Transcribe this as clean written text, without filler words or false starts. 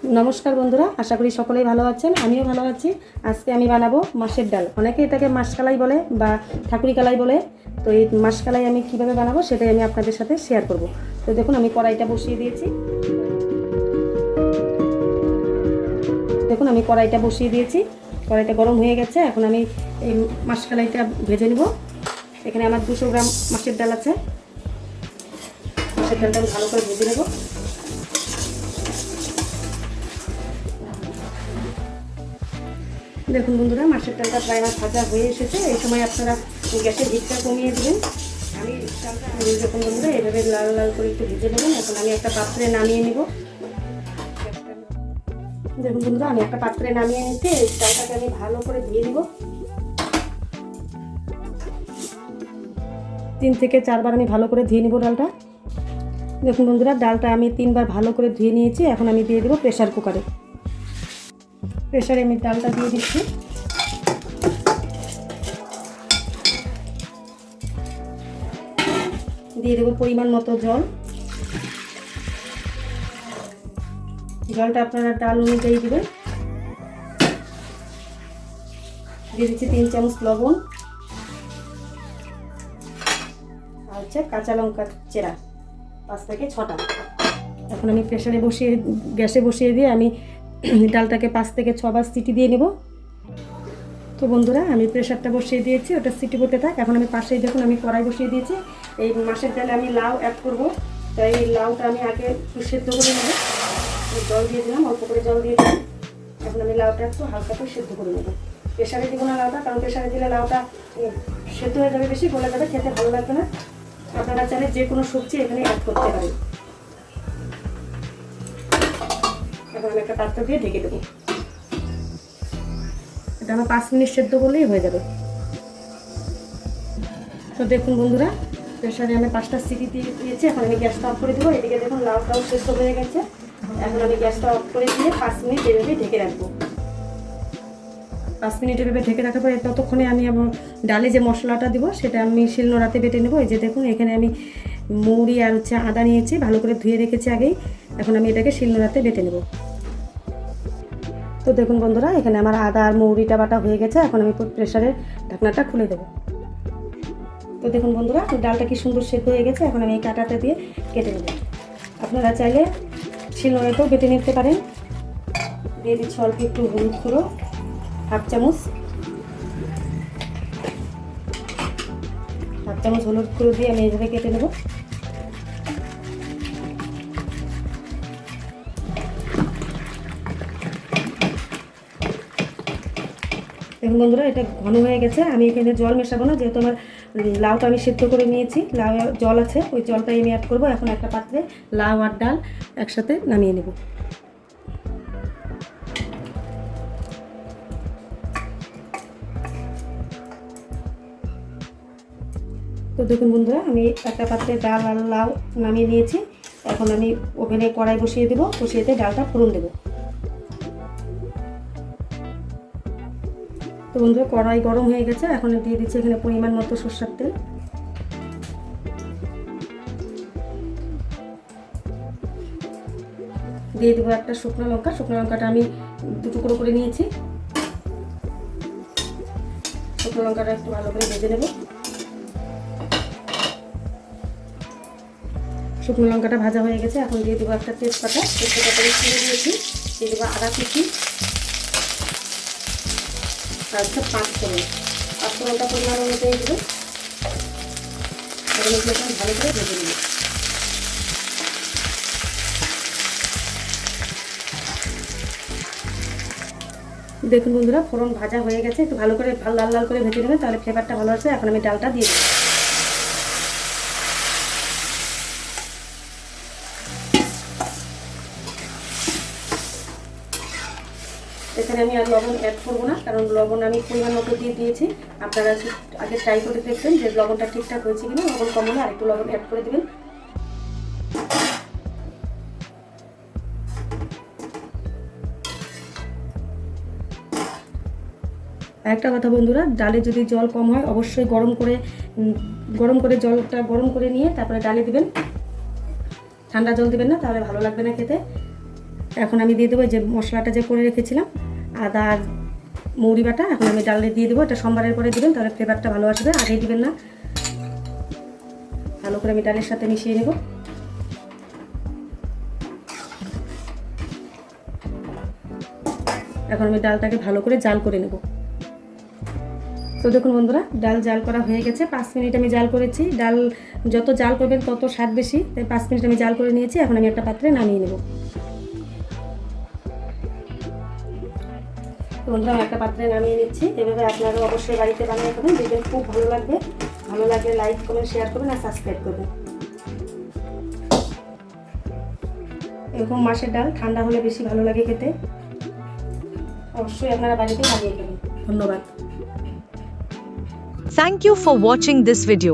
नमस्कार बंधुरा आशा करी सकलेई भालो आछेन आमिओ भालो आछि। आजके आमी बानाबो माशेर डाल अनेके एटाके माशकालाई बोले बा ठाकुरी कालाई बोले। तो এই মাশকালাই আমি কিভাবে বানাবো সেটাই আমি আপনাদের সাথে শেয়ার করব। তো দেখুন আমি কড়াইটা বসিয়ে দিয়েছি। দেখুন আমি কড়াইটা বসিয়ে দিয়েছি, কড়াইটা গরম হয়ে গেছে। এখন আমি এই মাশকালাইটা ভেজে নেব। এখানে আমার 200 গ্রাম মাছের ডাল আছে। মাছের ডালটা আমি ভালো করে ভেজে নেব। দেখুন বন্ধুরা মাছের ডালটা প্রায় আমার ভাজা হয়ে এসেছে। এই সময় আপনারা গ্যাসের হিটটা কমিয়ে দেবেন। আমি ডালটা দেখুন বন্ধুরা এভাবে লাল লাল করে একটু ভেজে নেবেন। এখন আমি একটা পাত্রে নামিয়ে নেব। দেখুন বন্ধুরা আমি একটা পাত্রে নামিয়ে নিচ্ছি। এই ডালটাকে আমি ভালো করে ধুয়ে নেব। 3 থেকে 4 বার আমি ভালো করে ধুয়ে নেব ডালটা। দেখুন বন্ধুরা ডালটা আমি 3 বার ভালো করে ধুয়ে নিয়েছি। এখন আমি দিয়ে দেব প্রেসার কুকারে। প্রেসারে আমি ডালটা দিয়ে দিচ্ছি। দিয়ে দেবো পরিমাণ মতো জল। জলটা আপনারা ডাল অনুযায়ী দেবেন। দিয়ে দিচ্ছি 3 চামচ লবণ আর কাঁচা লঙ্কা চেরা 5 থেকে 6টা। এখন আমি প্রেসারে বসিয়ে গ্যাসে বসিয়ে দিয়ে আমি ডালটাকে 5 থেকে 6 বার সিটি দিয়ে নেব। তো বন্ধুরা আমি প্রেসারটা বসিয়ে দিয়েছি, ওটা সিটি করতে থাক। এখন আমি পাশেই দেখুন আমি কড়াই বসিয়ে দিয়েছি। এই মাছের ডালে আমি লাউ অ্যাড করব, তাই এই লাউটা আমি আগে একটু সেদ্ধ করে নেব। জল দিয়ে দিলাম, অল্প করে জল দিয়ে দিলাম। এখন আমি লাউটা একটু হালকা করে সেদ্ধ করে নেব। প্রেসারে দিব না লাউটা, কারণ প্রেসারে দিলে লাউটা সেদ্ধ হয়ে যাবে, বেশি গলে যাবে, খেতে ভালো লাগবে না। আপনারা চাইলে যে কোনো সবজি এখানে অ্যাড করতে পারেন। এখন আমি একটা পাত্র দিয়ে ঢেকে দেবো। এটা আমার 5 মিনিট সেদ্ধ করলেই হয়ে যাবে। তো দেখুন বন্ধুরা প্রেসারে আমি 5টা সিটি দিয়ে দিয়েছি। এখন আমি গ্যাসটা অফ করে দেবো। এদিকে দেখুন লাউটাও সেদ্ধ হয়ে গেছে। এখন আমি গ্যাসটা অফ করে দিয়ে 5 মিনিট এভাবে ঢেকে রাখবো। 5 মিনিট এভাবে ঢেকে রাখার পরে ততক্ষণে আমি আমার ডালে যে মশলাটা দিব সেটা আমি শিলনোড়াতে বেটে নেবো। এই যে দেখুন এখানে আমি মৌরি আর আদা নিয়েছি, ভালো করে ধুয়ে রেখেছি আগেই। এখন আমি এটাকে শিলনোড়াতে বেটে নেব। তো দেখুন বন্ধুরা এখানে আমার আদা আর মৌরিটা বাটা হয়ে গেছে। এখন আমি প্রেসারের ঢাকনাটা খুলে দেবো। তো দেখুন বন্ধুরা ডালটা কি সুন্দর সেদ্ধ হয়ে গেছে। এখন আমি এই কাঁটাটা দিয়ে কেটে নেব। আপনারা চাইলে শিলনোড়াতেও বেটে নিতে পারেন। দিয়ে দিচ্ছি অল্প একটু হলুদ গুঁড়ো, 1/2 চামচ। 1/2 চামচ হলুদ গুঁড়ো দিয়ে আমি এইভাবে কেটে নেব। দেখুন বন্ধুরা এটা ঘন হয়ে গেছে। আমি এখানে জল মেশাবো না, যেহেতু আমার লাউটা আমি সেদ্ধ করে নিয়েছি। লাউ জল আছে, ওই জলটাই আমি অ্যাড করবো। এখন একটা পাত্রে লাউ আর ডাল একসাথে নামিয়ে নেব। তো দেখুন বন্ধুরা আমি একটা পাত্রে ডাল আর লাউ নামিয়ে নিয়েছি। এখন আমি ওভেনে কড়াই বসিয়ে দেবো। বসিয়ে দিয়ে ডালটা ফোড়ন দেবো। তো বন্ধুরা কড়াই গরম হয়ে গেছে। এখন দিয়ে দিচ্ছি এখানে পরিমাণ মতো সরষের তেল। দিয়ে দেবো একটা শুকনো লঙ্কা। শুকনো লঙ্কাটা আমি 2 টুকরো করে নিয়েছি। শুকনো লঙ্কাটা একটু ভালো করে ভেজে নেব। শুকনো লঙ্কাটা ভাজা হয়ে গেছে। এখন দিয়ে দেবো একটা তেজপাতা। তেজপাতাটা ছিঁড়ে দিয়েছি। দিয়ে দেবো আদা কুচি আর 5 ফোড়নটা পরিমাণ অনুযায়ী দেবো। এখন এগুলো ভালো করে ভেজে নেব। দেখুন বন্ধুরা ফোড়ন ভাজা হয়ে গেছে। একটু ভালো করে লাল লাল করে ভেজে নেবেন, তাহলে ফ্লেভারটা ভালো আসবে। এখন আমি ডালটা দিয়ে দেবো। এখানে আমি আর লবণ অ্যাড করবো না, কারণ লবণ আমি পরিমাণ মতো দিয়ে দিয়েছি। আপনারা আগে ট্রাই করে দেখবেন যে লবণটা ঠিকঠাক হয়েছে কিনা। লবণ কম হলে আরেকটু লবণ অ্যাড করে দেবেন। একটা কথা বন্ধুরা, ডালে যদি জল কম হয় অবশ্যই গরম করে জলটা গরম করে নিয়ে তারপরে ডালে দিবেন। ঠান্ডা জল দিবেন না, তাহলে ভালো লাগবে না খেতে। এখন আমি দিয়ে দেবো যে মশলাটা যে করে রেখেছিলাম, আদা আর মৌরি বাটা, এখন আমি ডালে দিয়ে দেবো। এটা সোমবারের পরে দেবেন, তাহলে ফ্লেভারটা ভালো আসবে, আগেই দিবেন না। ভালো করে আমি ডালের সাথে মিশিয়ে নেব। এখন আমি ডালটাকে ভালো করে জাল করে নেব। তো দেখুন বন্ধুরা, ডাল জাল করা হয়ে গেছে। 5 মিনিট আমি জাল করেছি। ডাল যত জাল করবেন তত স্বাদ বেশি, তাই 5 মিনিট আমি জাল করে নিয়েছি। এখন আমি একটা পাত্রে নামিয়ে নেব। বন্ধুরা, আমি একটা পাত্রে নামিয়ে নিচ্ছি। এভাবে আপনারা অবশ্যই বাড়িতে বানিয়ে খাবেন, দেখবেন খুব ভালো লাগবে। ভালো লাগলে লাইক করবেন, শেয়ার করবেন আর সাবস্ক্রাইব করবেন। এরকম মাছের ডাল ঠান্ডা হলে বেশি ভালো লাগে খেতে। অবশ্যই আপনারা বাড়িতে বানিয়ে খাবেন। ধন্যবাদ। Thank you for watching this video.